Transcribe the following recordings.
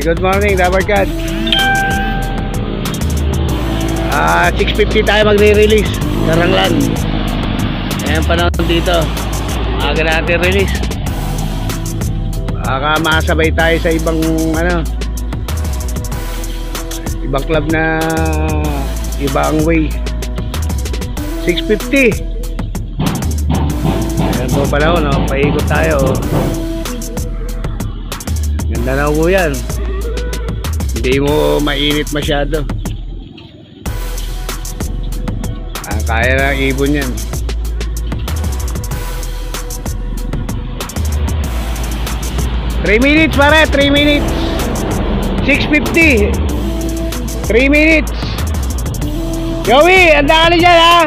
Good morning, Dabarkad. 6:50 tayo magre-release. Karanglan. Ayan panahon dito. Aga natin release. Baka masabay tayo sa ibang ibang club na ibang way. 6:50. Ayan po panahon, no? Paikot tayo. Ganda na po yan. Hindi mo mainit masyado. Kaya na ibon yan. 3 minutes pare, 3 minutes. 6:50. 3 minutes. Joey, anda ka na dyan ha.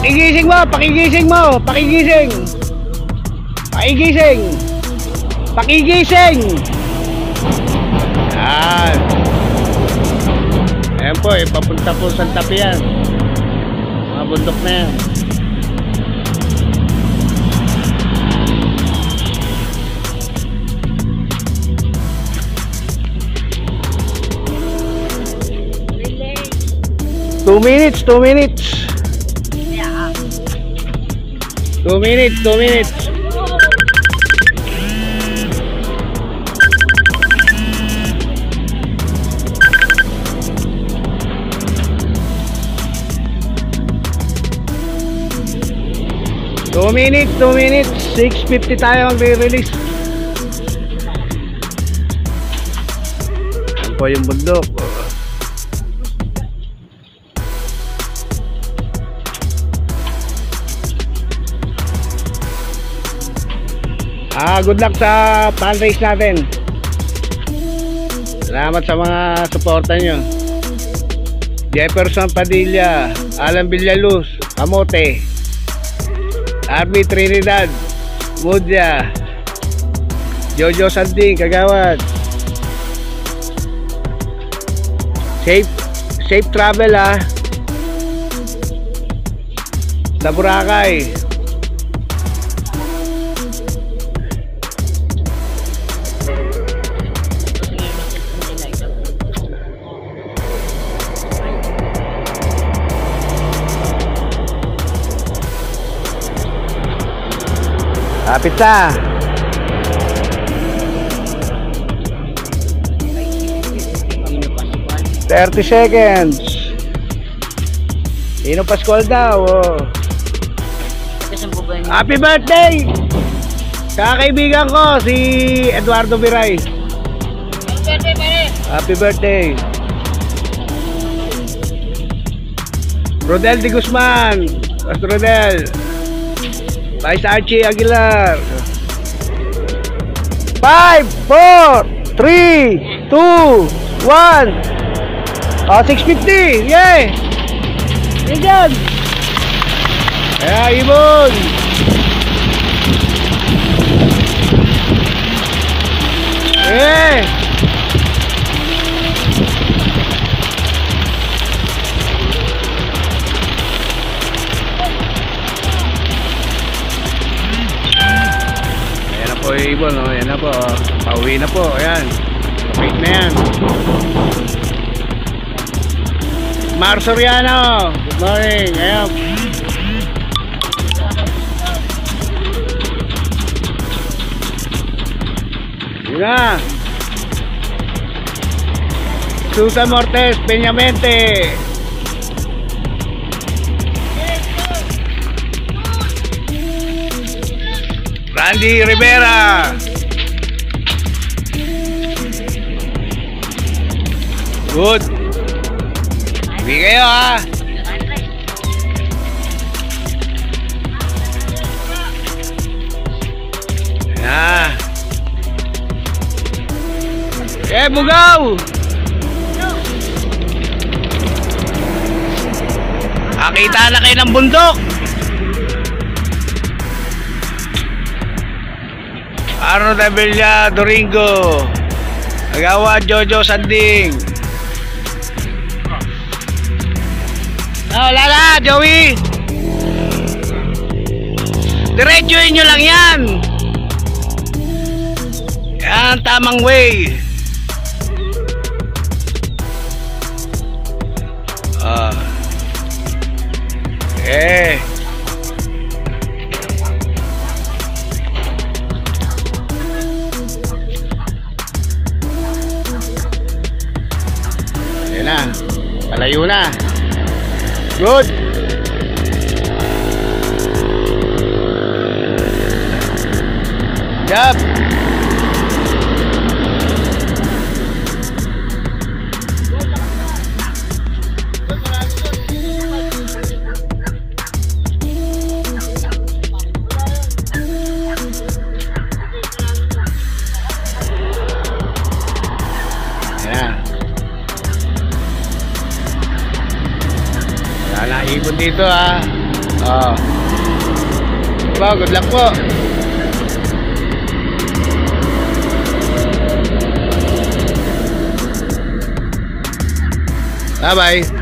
Pakigising mo, pakigising mo, pakigising. Pakigising. Pakigising. Yan. Ayan po, papunta po sa Tapi yan. Mga bundok na yan. Two minutes. 2 minutes. 2 minutes. Two minutes. 6:50 tayo magre-release. Yan po yung bundok. Good luck sa fundraise natin. Salamat sa mga suporta nyo. Jefferson Padilla, Alan Villaluz, Kamote, Arby Trinidad, Mudya, Jojo Sanding, Kagawad. Safe travel ha sa Boracay. Kapit na. $30 seconds. Ino Pascual daw. Happy birthday sa kaibigan ko si Eduardo Viray. Happy birthday. Rodel de Guzman, Pastor Rodel. Vice Archie Aguilar. 5, 4, 3, 2, 1. 6:50. Yay! Yan. Ibon. Ibon, oh, yan na po, oh. Pauwi na po, ayan. Kapit na yan. Mar Soriano, good morning, ayan. Yun na. Susan Mortes, Peñamente. Randy Rivera. Good. Hindi kayo ha. Bugaw. Nakita na kayo ng bundok. Arno Tabella Doringo, Agawa Jojo Sanding. Wala na, Joey. Diretsuhin nyo lang yan. Yan, tamang way. Okay. Ayan na. Palayo na. Good. Yup. Wala na ibon dito ha. Oh. Diba, good luck po. Bye bye.